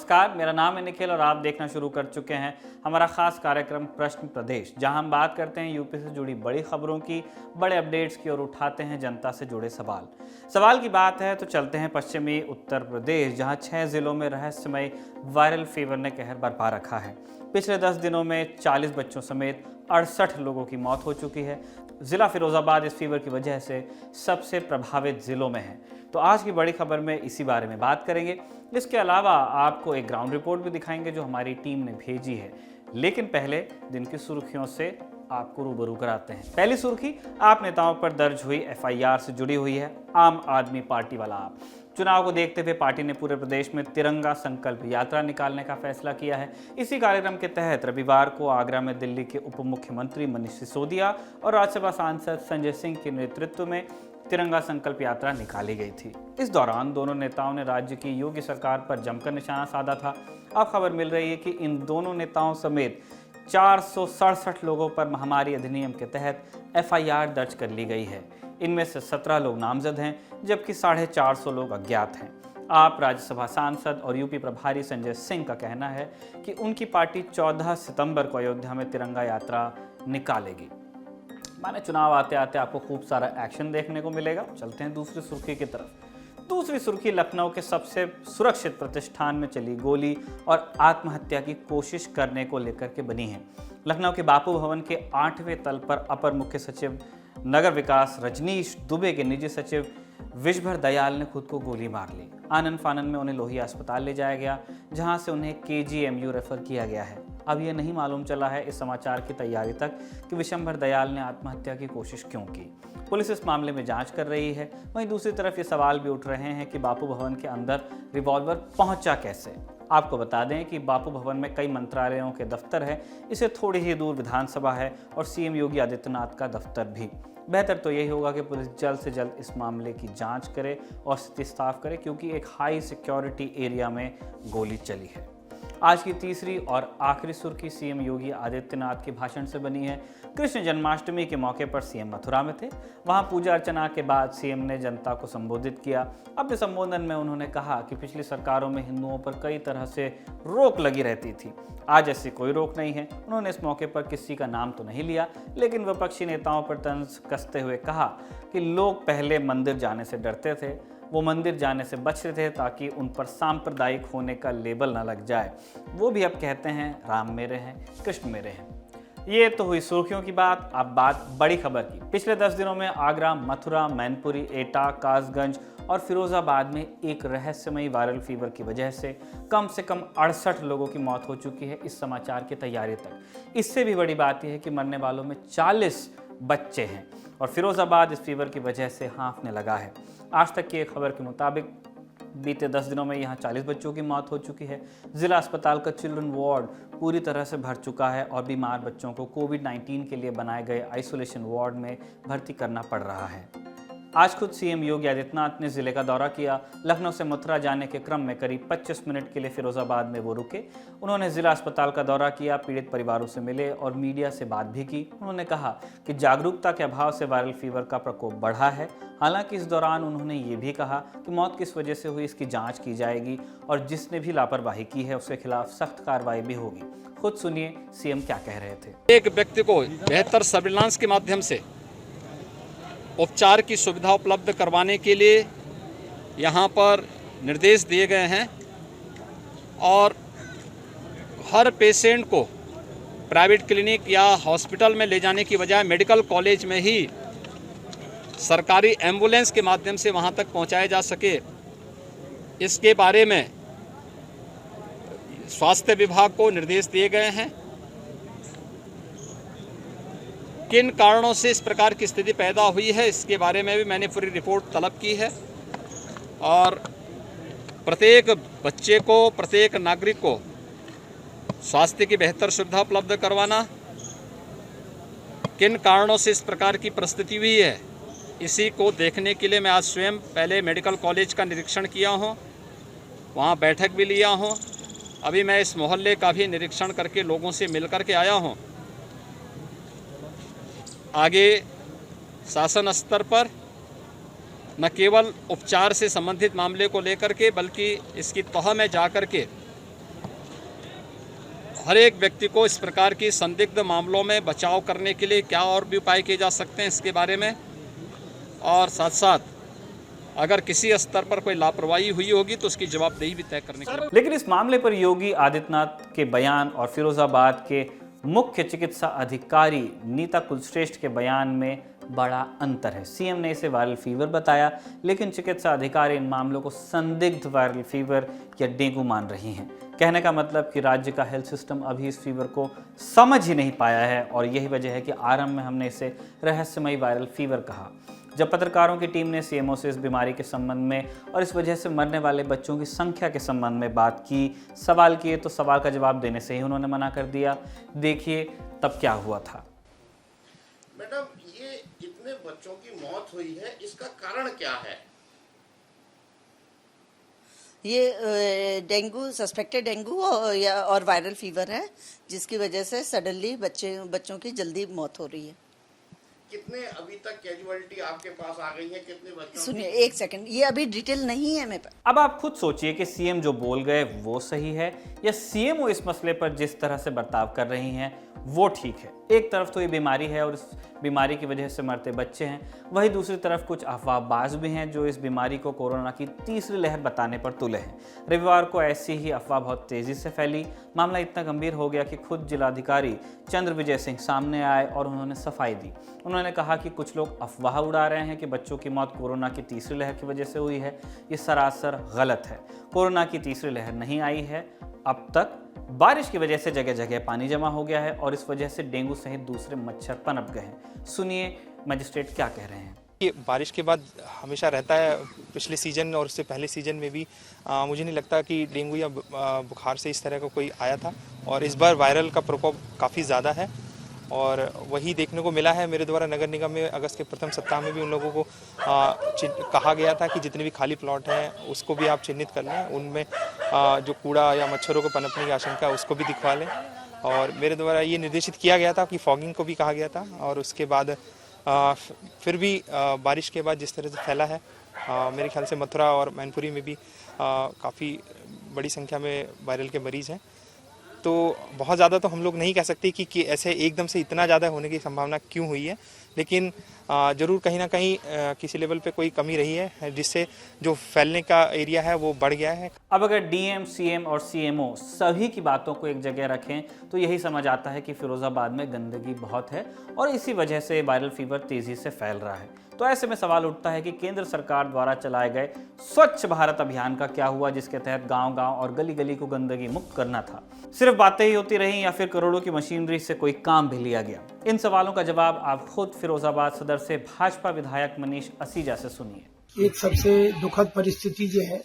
नमस्कार, मेरा नाम है निखिल और आप देखना शुरू कर चुके हैं हमारा खास कार्यक्रम प्रश्न प्रदेश, जहां हम बात करते हैं यूपी से जुड़ी बड़ी खबरों की, बड़े अपडेट्स की और उठाते हैं जनता से जुड़े सवाल की बात है तो चलते हैं पश्चिमी उत्तर प्रदेश, जहां 6 जिलों में रहस्यमय वायरल फीवर ने कहर बरपा रखा है। पिछले 10 दिनों में 40 बच्चों समेत 68 लोगों की मौत हो चुकी है। जिला फिरोजाबाद इस फीवर की वजह से सबसे प्रभावित जिलों में है। तो आज की बड़ी खबर में इसी बारे में बात करेंगे। इसके अलावा आपको एक ग्राउंड रिपोर्ट भी दिखाएंगे जो हमारी टीम ने भेजी है। लेकिन पहले दिन की सुर्खियों से आपको रूबरू कराते हैं। पहली सुर्खी आप नेताओं पर दर्ज हुई एफआईआर से जुड़ी हुई है। आम आदमी पार्टी वाला आप चुनाव को देखते हुए पार्टी ने पूरे प्रदेश में तिरंगा संकल्प यात्रा निकालने का फैसला किया है। इसी कार्यक्रम के तहत रविवार को आगरा में दिल्ली के उप मुख्यमंत्री मनीष सिसोदिया और राज्यसभा सांसद संजय सिंह के नेतृत्व में तिरंगा संकल्प यात्रा निकाली गई थी। इस दौरान दोनों नेताओं ने राज्य की योगी सरकार पर जमकर निशाना साधा था। अब खबर मिल रही है कि इन दोनों नेताओं समेत 467 लोगों पर महामारी अधिनियम के तहत एफआईआर दर्ज कर ली गई है। इनमें से 17 लोग नामजद हैं, जबकि 450 लोग अज्ञात हैं। आप राज्यसभा सांसद और यूपी प्रभारी संजय सिंह का कहना है कि उनकी पार्टी 14 सितंबर को अयोध्या में तिरंगा यात्रा निकालेगी। माने चुनाव आते आते आपको खूब सारा एक्शन देखने को मिलेगा। चलते हैं दूसरी सुर्खी की तरफ। दूसरी सुर्खी लखनऊ के सबसे सुरक्षित प्रतिष्ठान में चली गोली और आत्महत्या की कोशिश करने को लेकर के बनी है। लखनऊ के बापू भवन के 8वें तल पर अपर मुख्य सचिव नगर विकास रजनीश दुबे के निजी सचिव विशभर दयाल ने खुद को गोली मार ली। आनन फानन में उन्हें लोहिया अस्पताल ले जाया गया, जहां से उन्हें केजीएमयू रेफर किया गया है। अब यह नहीं मालूम चला है इस समाचार की तैयारी तक कि विशंभर दयाल ने आत्महत्या की कोशिश क्यों की। पुलिस इस मामले में जांच कर रही है। वहीं दूसरी तरफ ये सवाल भी उठ रहे हैं कि बापू भवन के अंदर रिवॉल्वर पहुंचा कैसे। आपको बता दें कि बापू भवन में कई मंत्रालयों के दफ्तर है, इससे थोड़ी ही दूर विधानसभा है और सीएम योगी आदित्यनाथ का दफ्तर भी। बेहतर तो यही होगा कि पुलिस जल्द से जल्द इस मामले की जांच करे और स्थिति साफ करे, क्योंकि एक हाई सिक्योरिटी एरिया में गोली चली है। आज की तीसरी और आखिरी सुर्खी सीएम योगी आदित्यनाथ के भाषण से बनी है। कृष्ण जन्माष्टमी के मौके पर सीएम मथुरा में थे। वहां पूजा अर्चना के बाद सीएम ने जनता को संबोधित किया। अपने संबोधन में उन्होंने कहा कि पिछली सरकारों में हिंदुओं पर कई तरह से रोक लगी रहती थी, आज ऐसी कोई रोक नहीं है। उन्होंने इस मौके पर किसी का नाम तो नहीं लिया, लेकिन विपक्षी नेताओं पर तंज कसते हुए कहा कि लोग पहले मंदिर जाने से डरते थे, वो मंदिर जाने से बचते थे ताकि उन पर सांप्रदायिक होने का लेबल न लग जाए। वो भी अब कहते हैं राम मेरे हैं, कृष्ण मेरे हैं। ये तो हुई सुर्खियों की बात। अब बात बड़ी खबर की। पिछले 10 दिनों में आगरा, मथुरा, मैनपुरी, एटा, कासगंज और फिरोजाबाद में एक रहस्यमयी वायरल फीवर की वजह से कम 68 लोगों की मौत हो चुकी है इस समाचार की तैयारी तक। इससे भी बड़ी बात यह है कि मरने वालों में 40 बच्चे हैं और फिरोजाबाद इस फीवर की वजह से हाँफने लगा है। आज तक की एक खबर के मुताबिक बीते 10 दिनों में यहाँ 40 बच्चों की मौत हो चुकी है। जिला अस्पताल का चिल्ड्रन वार्ड पूरी तरह से भर चुका है और बीमार बच्चों को कोविड-19 के लिए बनाए गए आइसोलेशन वार्ड में भर्ती करना पड़ रहा है। आज खुद सीएम योगी आदित्यनाथ ने जिले का दौरा किया। लखनऊ से मथुरा जाने के क्रम में करीब 25 मिनट के लिए फिरोजाबाद में वो रुके। उन्होंने जिला अस्पताल का दौरा किया, पीड़ित परिवारों से मिले और मीडिया से बात भी की। उन्होंने कहा कि जागरूकता के अभाव से वायरल फीवर का प्रकोप बढ़ा है। हालांकि इस दौरान उन्होंने ये भी कहा कि मौत किस वजह से हुई इसकी जाँच की जाएगी और जिसने भी लापरवाही की है उसके खिलाफ सख्त कार्रवाई भी होगी। खुद सुनिए सीएम क्या कह रहे थे। एक व्यक्ति को बेहतर सर्विलांस के माध्यम से उपचार की सुविधा उपलब्ध करवाने के लिए यहाँ पर निर्देश दिए गए हैं और हर पेशेंट को प्राइवेट क्लिनिक या हॉस्पिटल में ले जाने की बजाय मेडिकल कॉलेज में ही सरकारी एम्बुलेंस के माध्यम से वहाँ तक पहुँचाया जा सके, इसके बारे में स्वास्थ्य विभाग को निर्देश दिए गए हैं। किन कारणों से इस प्रकार की स्थिति पैदा हुई है इसके बारे में भी मैंने पूरी रिपोर्ट तलब की है और प्रत्येक बच्चे को, प्रत्येक नागरिक को स्वास्थ्य की बेहतर सुविधा उपलब्ध करवाना, किन कारणों से इस प्रकार की परिस्थिति हुई है इसी को देखने के लिए मैं आज स्वयं पहले मेडिकल कॉलेज का निरीक्षण किया हूँ, वहाँ बैठक भी लिया हूँ। अभी मैं इस मोहल्ले का भी निरीक्षण करके लोगों से मिल कर के आया हूँ। आगे शासन स्तर पर न केवल उपचार से संबंधित मामले को लेकर के बल्कि इसकी तह में जा कर के हर एक व्यक्ति को इस प्रकार की संदिग्ध मामलों में बचाव करने के लिए क्या और भी उपाय किए जा सकते हैं इसके बारे में, और साथ साथ अगर किसी स्तर पर कोई लापरवाही हुई होगी तो उसकी जवाबदेही भी तय करने के लिए। लेकिन इस मामले पर योगी आदित्यनाथ के बयान और फिरोजाबाद के मुख्य चिकित्सा अधिकारी नीता कुलश्रेष्ठ के बयान में बड़ा अंतर है। सीएम ने इसे वायरल फीवर बताया, लेकिन चिकित्सा अधिकारी इन मामलों को संदिग्ध वायरल फीवर या डेंगू मान रही हैं। कहने का मतलब कि राज्य का हेल्थ सिस्टम अभी इस फीवर को समझ ही नहीं पाया है, और यही वजह है कि आरंभ में हमने इसे रहस्यमयी वायरल फीवर कहा। जब पत्रकारों की टीम ने सीएमओ से इस बीमारी के संबंध में और इस वजह से मरने वाले बच्चों की संख्या के संबंध में बात की, सवाल किए, तो सवाल का जवाब देने से ही उन्होंने मना कर दिया। देखिए तब क्या हुआ था। मैडम, ये इतने बच्चों की मौत हुई है, इसका कारण क्या है? ये डेंगू, सस्पेक्टेड डेंगू और वायरल फीवर है, जिसकी वजह से सडनली बच्चों की जल्दी मौत हो रही है। कितने अभी तक कैजुअलिटी आपके पास आ गई है? कितने बच्चों? सुनिए एक सेकंड, ये अभी डिटेल नहीं है मेरे पास। अब आप खुद सोचिए कि सीएम जो बोल गए वो सही है या सीएमओ इस मसले पर जिस तरह से बर्ताव कर रही हैं वो ठीक है। एक तरफ तो ये बीमारी है और इस बीमारी की वजह से मरते बच्चे हैं, वहीं दूसरी तरफ कुछ अफवाहबाज भी हैं जो इस बीमारी को कोरोना की तीसरी लहर बताने पर तुले हैं। रविवार को ऐसी ही अफवाह बहुत तेजी से फैली। मामला इतना गंभीर हो गया कि खुद जिलाधिकारी चंद्र विजय सिंह सामने आए और उन्होंने सफाई दी। उन्होंने कहा कि कुछ लोग अफवाह उड़ा रहे हैं कि बच्चों की मौत कोरोना की तीसरी लहर की वजह से हुई है। ये सरासर गलत है। कोरोना की तीसरी लहर नहीं आई है। अब तक बारिश की वजह से जगह जगह पानी जमा हो गया है और इस वजह से डेंगू सहित दूसरे मच्छर पनप गए हैं। सुनिए मजिस्ट्रेट क्या कह रहे हैं। बारिश के बाद हमेशा रहता है, पिछले सीजन और उससे पहले सीजन में भी मुझे नहीं लगता कि डेंगू या बुखार से इस तरह का कोई आया था, और इस बार वायरल का प्रकोप काफ़ी ज़्यादा है और वही देखने को मिला है। मेरे द्वारा नगर निगम में अगस्त के प्रथम सप्ताह में भी उन लोगों को कहा गया था कि जितने भी खाली प्लॉट हैं उसको भी आप चिन्हित कर लें, उनमें जो कूड़ा या मच्छरों को पनपने की आशंका है उसको भी दिखवा लें। और मेरे द्वारा ये निर्देशित किया गया था कि फॉगिंग को भी कहा गया था। और उसके बाद फिर भी बारिश के बाद जिस तरह से फैला है, मेरे ख्याल से मथुरा और मैनपुरी में भी काफ़ी बड़ी संख्या में वायरल के मरीज़ हैं। तो बहुत ज़्यादा तो हम लोग नहीं कह सकते कि ऐसे एकदम से इतना ज़्यादा होने की संभावना क्यों हुई है, लेकिन ज़रूर कहीं ना कहीं किसी लेवल पे कोई कमी रही है जिससे जो फैलने का एरिया है वो बढ़ गया है। अब अगर डीएम, सीएम और सीएमओ सभी की बातों को एक जगह रखें तो यही समझ आता है कि फिरोजाबाद में गंदगी बहुत है और इसी वजह से वायरल फीवर तेजी से फैल रहा है। तो ऐसे में सवाल उठता है कि केंद्र सरकार द्वारा चलाए गए स्वच्छ भारत अभियान का क्या हुआ, जिसके तहत गांव-गांव और गली-गली को गंदगी मुक्त करना था। सिर्फ बातें ही होती रहीं या फिर करोड़ों की मशीनरी से कोई काम भी लिया गया? इन सवालों का जवाब आप खुद फिरोजाबाद सदर से भाजपा विधायक मनीष असीजा से सुनिए। एक सबसे दुखद परिस्थिति ये है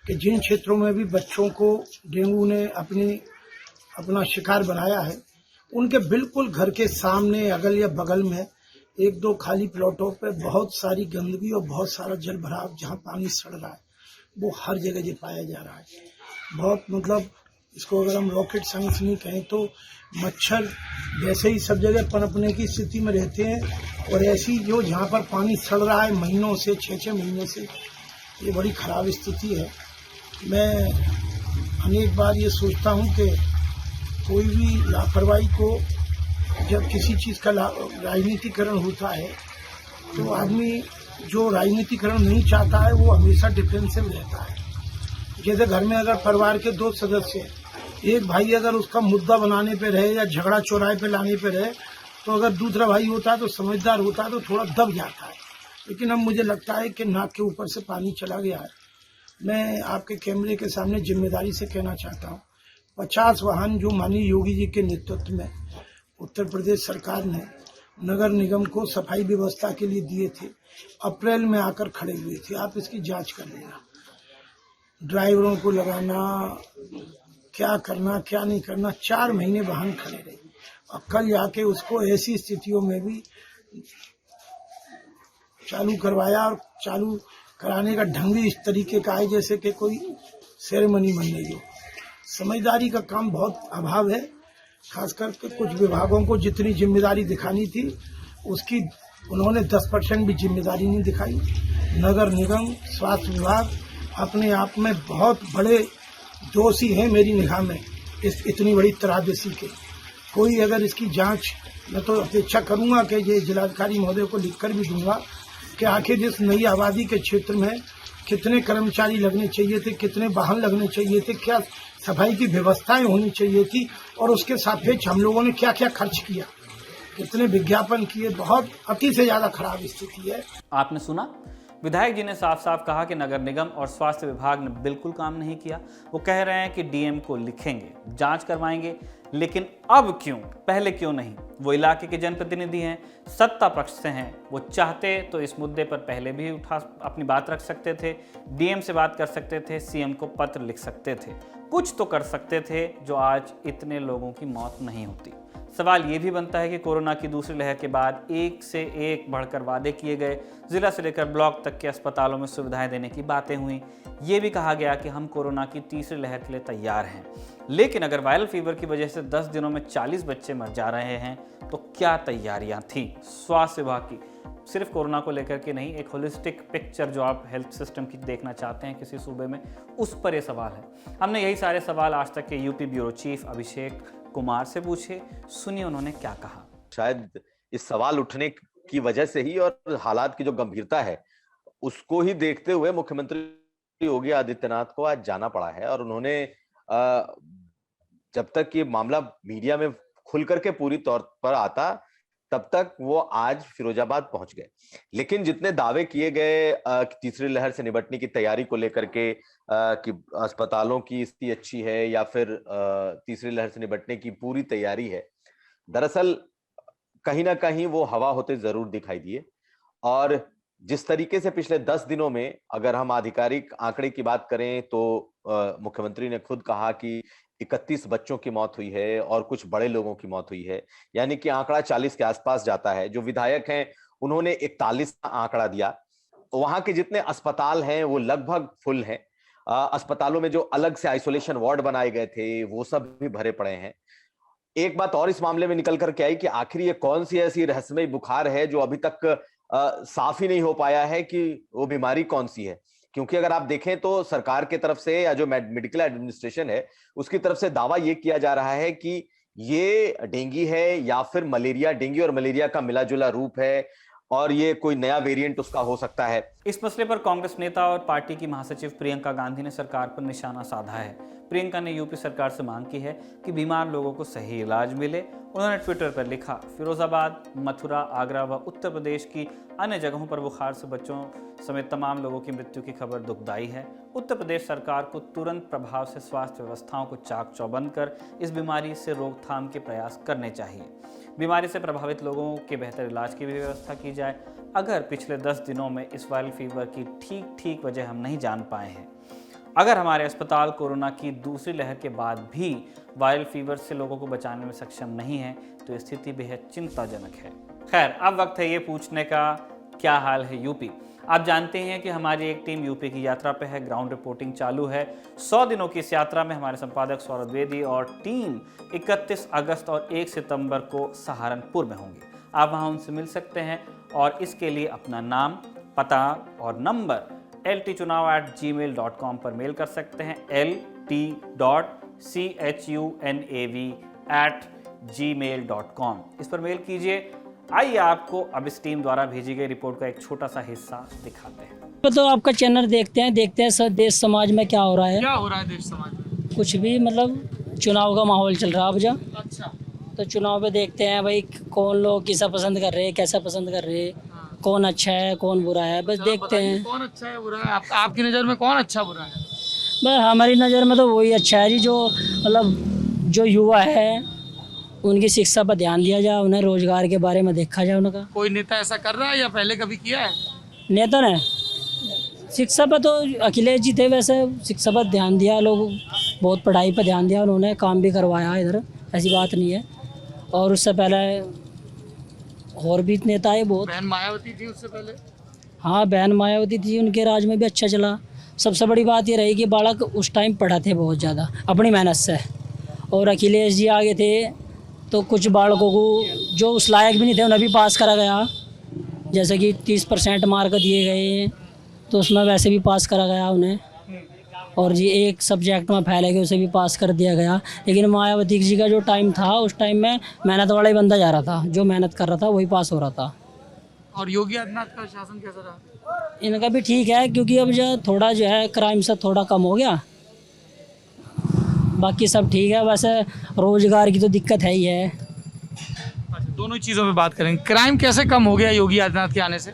कि जिन क्षेत्रों में भी बच्चों को डेंगू ने अपना शिकार बनाया है, उनके बिल्कुल घर के सामने, अगल या बगल में एक दो खाली प्लॉटों पे बहुत सारी गंदगी और बहुत सारा जल भराव, जहाँ पानी सड़ रहा है, वो हर जगह ये पाया जा रहा है। बहुत मतलब इसको अगर हम रॉकेट साइंस नहीं कहें तो मच्छर वैसे ही सब जगह पनपने की स्थिति में रहते हैं, और ऐसी जो जहाँ पर पानी सड़ रहा है महीनों से, 6-6 महीने से, ये बड़ी खराब स्थिति है। मैं अनेक बार ये सोचता हूँ कि कोई भी लापरवाही को, जब किसी चीज़ का राजनीतिकरण होता है तो आदमी जो राजनीतिकरण नहीं चाहता है वो हमेशा डिफेंसिव रहता है। जैसे घर में अगर परिवार के 2 सदस्य हैं, एक भाई अगर उसका मुद्दा बनाने पे रहे या झगड़ा चौराहे पे लाने पे रहे, तो अगर दूसरा भाई होता तो समझदार होता तो थोड़ा दब जाता है। लेकिन अब मुझे लगता है कि नाक के ऊपर से पानी चला गया है। मैं आपके कैमरे के सामने जिम्मेदारी से कहना चाहता हूँ, 50 वाहन जो माननीय योगी जी के नेतृत्व में उत्तर प्रदेश सरकार ने नगर निगम को सफाई व्यवस्था के लिए दिए थे, अप्रैल में आकर खड़े हुए थे। आप इसकी जांच कर लेना, ड्राइवरों को लगाना, क्या करना क्या नहीं करना, 4 महीने वाहन खड़े रहे और कल जाके उसको ऐसी स्थितियों में भी चालू करवाया, और चालू कराने का ढंग भी इस तरीके का है जैसे कि कोई सेरेमनी बन रही हो। समझदारी का काम बहुत अभाव है, खास करके कुछ विभागों को जितनी जिम्मेदारी दिखानी थी उसकी उन्होंने 10% भी जिम्मेदारी नहीं दिखाई। नगर निगम, स्वास्थ्य विभाग अपने आप में बहुत बड़े दोषी हैं मेरी निगाह में, इस इतनी बड़ी त्रासदी के। कोई अगर इसकी जांच, मैं तो अपेक्षा करूंगा कि ये जिलाधिकारी महोदय को लिखकर भी दूंगा कि आखिर इस नई आबादी के क्षेत्र में कितने कर्मचारी लगने चाहिए थे, कितने वाहन लगने चाहिए थे, क्या सफाई की व्यवस्थाएं होनी चाहिए थी और उसके सापेक्ष हम लोगों ने क्या क्या खर्च किया, कितने विज्ञापन किए। बहुत अति से ज्यादा खराब स्थिति है। आपने सुना, विधायक जी ने साफ साफ कहा कि नगर निगम और स्वास्थ्य विभाग ने बिल्कुल काम नहीं किया। वो कह रहे हैं कि डीएम को लिखेंगे, जांच करवाएंगे, लेकिन अब क्यों, पहले क्यों नहीं? वो इलाके के जनप्रतिनिधि हैं, सत्ता पक्ष से हैं, वो चाहते तो इस मुद्दे पर पहले भी अपनी बात रख सकते थे, डीएम से बात कर सकते थे, सीएम को पत्र लिख सकते थे, कुछ तो कर सकते थे जो आज इतने लोगों की मौत नहीं होती। सवाल ये भी बनता है कि कोरोना की दूसरी लहर के बाद एक से एक बढ़कर वादे किए गए, जिला से लेकर ब्लॉक तक के अस्पतालों में सुविधाएं देने की बातें हुई। ये भी कहा गया कि हम कोरोना की तीसरी लहर के लिए तैयार हैं, लेकिन अगर वायरल फीवर की वजह से 10 दिनों में 40 बच्चे मर जा रहे हैं तो क्या तैयारियां थी स्वास्थ्य विभाग की? सिर्फ कोरोना को लेकर के नहीं, एक होलिस्टिक पिक्चर जो आप हेल्थ सिस्टम की देखना चाहते हैं किसी सूबे में, उस पर यह सवाल है। हमने यही सारे सवाल आज तक के UP bureau chief Abhishek Kumar से पूछे, सुनिए उन्होंने क्या कहा। शायद इस सवाल उठने की वजह से ही और हालात की जो गंभीरता है उसको ही देखते हुए मुख्यमंत्री योगी आदित्यनाथ को आज जाना पड़ा है और उन्होंने जब तक ये मामला मीडिया में खुल करके पूरी तौर पर आता तब तक वो आज फिरोजाबाद पहुंच गए। लेकिन जितने दावे किए गए तीसरी लहर से निपटने की तैयारी को लेकर के कि अस्पतालों की स्थिति अच्छी है या फिर तीसरी लहर से निपटने की पूरी तैयारी है, दरअसल कहीं ना कहीं वो हवा होते जरूर दिखाई दिए। और जिस तरीके से पिछले 10 दिनों में अगर हम आधिकारिक आंकड़े की बात करें तो मुख्यमंत्री ने खुद कहा कि 31 बच्चों की मौत हुई है और कुछ बड़े लोगों की मौत हुई है, यानी कि आंकड़ा 40 के आसपास जाता है। जो विधायक हैं उन्होंने 41 का आंकड़ा दिया। वहां के जितने अस्पताल हैं वो लगभग फुल हैं। अस्पतालों में जो अलग से आइसोलेशन वार्ड बनाए गए थे वो सब भी भरे पड़े हैं। एक बात और इस मामले में निकल करके आई कि आखिर ये कौन सी ऐसी रहस्यमय बुखार है जो अभी तक साफ ही नहीं हो पाया है कि वो बीमारी कौन सी है। क्योंकि अगर आप देखें तो सरकार की तरफ से या जो मेडिकल एडमिनिस्ट्रेशन है उसकी तरफ से दावा ये किया जा रहा है कि ये डेंगू है या फिर मलेरिया, डेंगू और मलेरिया का मिला जुला रूप है और ये कोई नया वेरिएंट उसका हो सकता है। इस मसले पर कांग्रेस नेता और पार्टी की महासचिव प्रियंका गांधी ने सरकार पर निशाना साधा है। प्रियंका ने यूपी सरकार से मांग की है कि बीमार लोगों को सही इलाज मिले। उन्होंने ट्विटर पर लिखा, फिरोजाबाद, मथुरा, आगरा व उत्तर प्रदेश की अन्य जगहों पर बुखार से बच्चों समेत तमाम लोगों की मृत्यु की खबर दुखदाई है। उत्तर प्रदेश सरकार को तुरंत प्रभाव से स्वास्थ्य व्यवस्थाओं को चाक चौबंद कर इस बीमारी से रोकथाम के प्रयास करने चाहिए। बीमारी से प्रभावित लोगों के बेहतर इलाज की भी व्यवस्था की जाए। अगर पिछले 10 दिनों में इस वायरल फीवर की ठीक वजह हम नहीं जान पाए हैं, अगर हमारे अस्पताल कोरोना की दूसरी लहर के बाद भी वायरल फीवर से लोगों को बचाने में सक्षम नहीं है तो स्थिति बेहद चिंताजनक है। खैर, अब वक्त है ये पूछने का, क्या हाल है यूपी? आप जानते हैं कि हमारी एक टीम यूपी की यात्रा पे है, ग्राउंड रिपोर्टिंग चालू है। 100 दिनों की इस यात्रा में हमारे संपादक सौरभ द्विवेदी और टीम 31 अगस्त और 1 सितंबर को सहारनपुर में होंगे। आप वहां उनसे मिल सकते हैं और इसके लिए अपना नाम, पता और नंबर ltchunav@gmail.com पर मेल कर सकते हैं। lt.chunav@gmail.com इस पर मेल कीजिए। आइए आपको अब इस टीम द्वारा भेजी गई रिपोर्ट का एक छोटा सा हिस्सा दिखाते हैं। तो आपका चैनल देखते हैं सर, देश समाज में क्या हो रहा है। क्या हो रहा है देश समाज में? कुछ भी, मतलब चुनाव का माहौल चल रहा है अब जब। अच्छा, तो चुनाव पे देखते हैं भाई कौन लोग किसा पसंद कर रहे हैं, कैसा पसंद कर रहे हैं, कौन अच्छा है कौन बुरा है, बस देखते हैं। कौन अच्छा है बुरा है? आपकी नज़र में कौन अच्छा बुरा है? बस हमारी नज़र में तो वही अच्छा है जी, जो मतलब जो युवा है उनकी शिक्षा पर ध्यान दिया जाए, उन्हें रोजगार के बारे में देखा जाए उनका। कोई नेता ऐसा कर रहा है या पहले कभी किया है? नेता ने शिक्षा पर तो अखिलेश जी थे, वैसे शिक्षा पर ध्यान दिया, लोग बहुत पढ़ाई पर ध्यान दिया, उन्होंने काम भी करवाया इधर, ऐसी बात नहीं है। और उससे पहले और भी नेता है बहुत। बहन मायावती थी उससे पहले। हाँ, बहन मायावती थी, उनके राज में भी अच्छा चला। सबसे बड़ी बात ये रही कि बालक उस टाइम पढ़ा थे बहुत ज़्यादा अपनी मेहनत से, और अखिलेश जी आगे थे तो कुछ बालकों को जो उस लायक भी नहीं थे उन्हें भी पास करा गया। जैसे कि 30% मार्क दिए गए तो उसमें वैसे भी पास करा गया उन्हें। और जी एक सब्जेक्ट में फैल गए उसे भी पास कर दिया गया। लेकिन मायावती जी का जो टाइम था उस टाइम में मेहनत वाला ही बंदा जा रहा था, जो मेहनत कर रहा था वही पास हो रहा था। और योगी आदित्यनाथ का शासन कैसा रहा? इनका भी ठीक है, क्योंकि अब जो थोड़ा जो है क्राइम से थोड़ा कम हो गया, बाकी सब ठीक है। वैसे रोजगार की तो दिक्कत है ही है। अच्छा, दोनों चीज़ों पे बात करेंगे। क्राइम कैसे कम हो गया योगी आदित्यनाथ के आने से?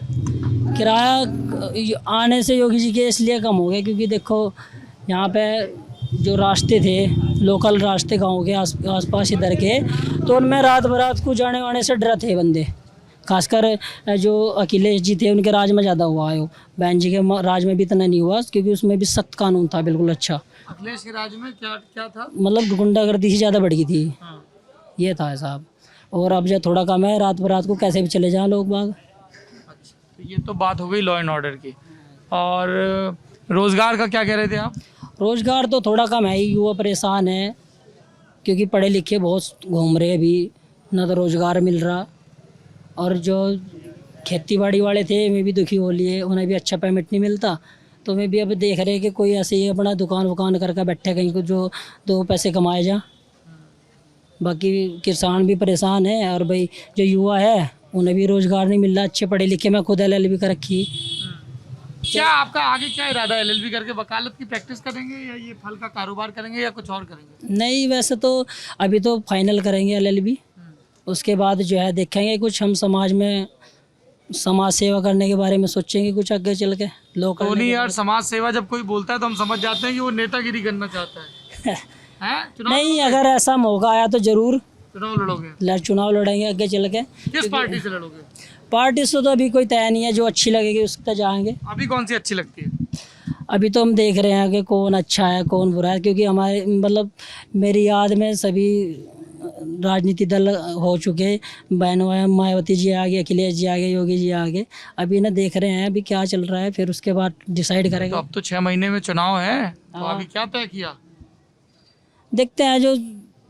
किराया आने से योगी जी के इसलिए कम हो गया क्योंकि देखो यहाँ पे जो रास्ते थे, लोकल रास्ते गांव के आसपास इधर के, तो उनमें रात बरात को जाने वाने से डर थे बंदे। खासकर जो अखिलेश जी थे उनके राज में ज़्यादा हुआ है, बहन जी के राज में भी इतना नहीं हुआ क्योंकि उसमें भी सख्त कानून था, बिल्कुल अच्छा। अखिलेश के राज में क्या क्या था? मतलब गुंडागर्दी ही ज़्यादा बढ़ गई थी, हाँ। ये था साहब। और अब जो थोड़ा कम है, रात बरात को कैसे भी चले जाएं लोग बाग। अच्छा, तो ये तो बात हो गई लॉ एंड ऑर्डर की। और रोजगार का क्या कह रहे थे आप? रोजगार तो थोड़ा कम है ही, युवा परेशान है क्योंकि पढ़े लिखे बहुत घूम रहे अभी, ना तो रोजगार मिल रहा। और जो खेती बाड़ी वाले थे वे भी दुखी हो लिए, उन्हें भी अच्छा पेमेंट नहीं मिलता। तो वे भी अब देख रहे हैं कि कोई ऐसे ही अपना दुकान वुकान करके बैठे कहीं को जो दो पैसे कमाए जा। बाकी किसान भी परेशान है और भाई जो युवा है उन्हें भी रोजगार नहीं मिल रहा। अच्छे पढ़े लिखे, मैं खुद LLB कर रखी। क्या आपका आगे क्या इरादा है? LLB करके वकालत की प्रैक्टिस करेंगे या ये फल का कारोबार करेंगे या कुछ और करेंगे? नहीं, वैसे तो अभी तो फाइनल करेंगे LLB, उसके बाद जो है देखेंगे कुछ हम समाज में समाज सेवा करने के बारे में सोचेंगे कुछ आगे चल के। लोग तो नहीं यार, समाज सेवा जब कोई बोलता है तो हम समझ जाते हैं कि वो नेतागिरी करना चाहता है। हैं? चुनाव नहीं, लड़ोगे? अगर ऐसा मौका आया तो जरूर चुनाव लड़ोगे? चुनाव लड़ेंगे आगे चल के। किस पार्टी से लड़ोगे? पार्टी से तो अभी कोई तय नहीं है, जो अच्छी लगेगी उस तक जाएंगे। अभी कौन सी अच्छी लगती है? अभी तो हम देख रहे हैं कि कौन अच्छा है कौन बुरा है, क्योंकि हमारे मतलब मेरी याद में सभी राजनीति दल हो चुके। बहन मायावती जी आ गए, अखिलेश जी आ गए, योगी जी आ गए। अभी ना देख रहे हैं अभी क्या चल रहा है, फिर उसके बाद डिसाइड करेंगे। तो अब तो 6 महीने में चुनाव है, तो अभी क्या तय किया? देखते हैं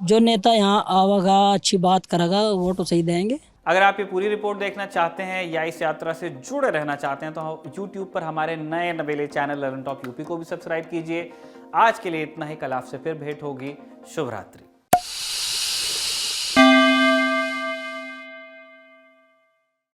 जो नेता यहाँ आवेगा, अच्छी बात करेगा, वोट सही देंगे। अगर आप ये पूरी रिपोर्ट देखना चाहते हैं या इस यात्रा से जुड़े रहना चाहते हैं तो YouTube पर हमारे नए नवेले चैनल लर्न टॉप यूपी को भी सब्सक्राइब कीजिए। आज के लिए इतना ही, कल आपसे फिर भेंट होगी। शुभ रात्रि।